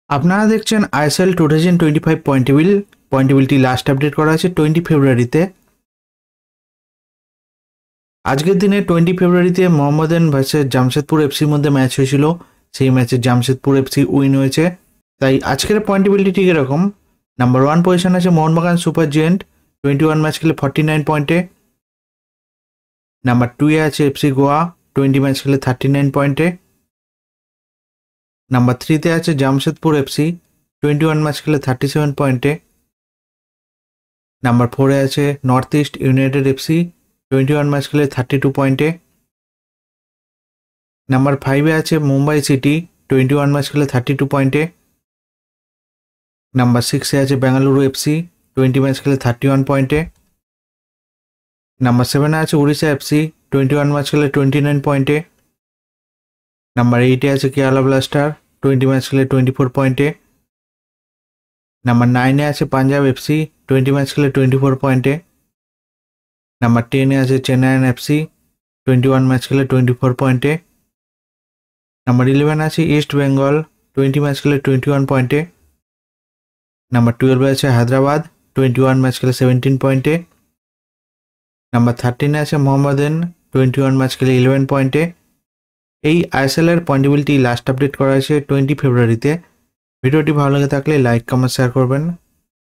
আপনারা দেখছেন ISL 2025 পয়েন্টেবিলিটি last update করা আছে 20 ফেব্রুয়ারিতে। আজকের দিনে 20 ফেব্রুয়ারিতে মোহাম্মদান ভার্সেস জামশেদপুর এফসির মধ্যে ম্যাচ হয়েছিল। সেই ম্যাচে জামশেদপুর এফসি উইন হয়েছে। তাই আজকের পয়েন্টেবিলিটি ঠিক এরকম। নাম্বার 1 পজিশন আছে মোহনবাগান সুপার জায়ান্ট, 21 ম্যাচ খেলে 49 পয়েন্টে। নাম্বার 2 এ আছে এফসি গোয়া, 20 ম্যাচ খেলে 39 পয়েন্টে। নাম্বার 3 তে আছে জামশেদপুর এফসি, 21 ম্যাচ খেলে 37 পয়েন্টে। নাম্বার 4 এ আছে north east United FC, 21 match খেলে 32 পয়েন্টে। নাম্বার 5 এ আছে মুম্বাই সিটি, 21 ম্যাচ খেলে 32 পয়েন্টে। নাম্বার 6 এ আছে বেঙ্গালুরু এফসি, 20 ম্যাচ খেলে 31 পয়েন্টে। নাম্বার 7 এ আছে উড়িষ্যা এফসি, 21 ম্যাচ খেলে 29 পয়েন্টে। নাম্বার 8 এ আছে কেরালা ব্লাস্টার, 20 ম্যাচ খেলে 24 পয়েন্টে। নাম্বার 9 এ আছে পাঞ্জাব এফসি, 20 ম্যাচ খেলে 24 পয়েন্টে। নাম্বার 10 এ আছে চেন্নাইন এফসি, 21 ম্যাচ খেলে 24 পয়েন্টে। নাম্বার 11 আছে ইস্ট বেঙ্গল, 20 ম্যাচ খেলে 21 পয়েন্টে। নাম্বার 12 এ আছে হায়দ্রাবাদ, 21 ম্যাচ খেলে 17 পয়েন্টে। নাম্বার 13 এ আছে মোহাম্মদান, 21 ম্যাচ খেলে 11 পয়েন্টে। এই আইএসএল এর পয়েন্টেবিলিটি লাস্ট আপডেট করা হয়েছে 20 ফেব্রুয়ারিতে। ভিডিওটি ভালো লাগে থাকলে লাইক কমেন্ট শেয়ার করবেন।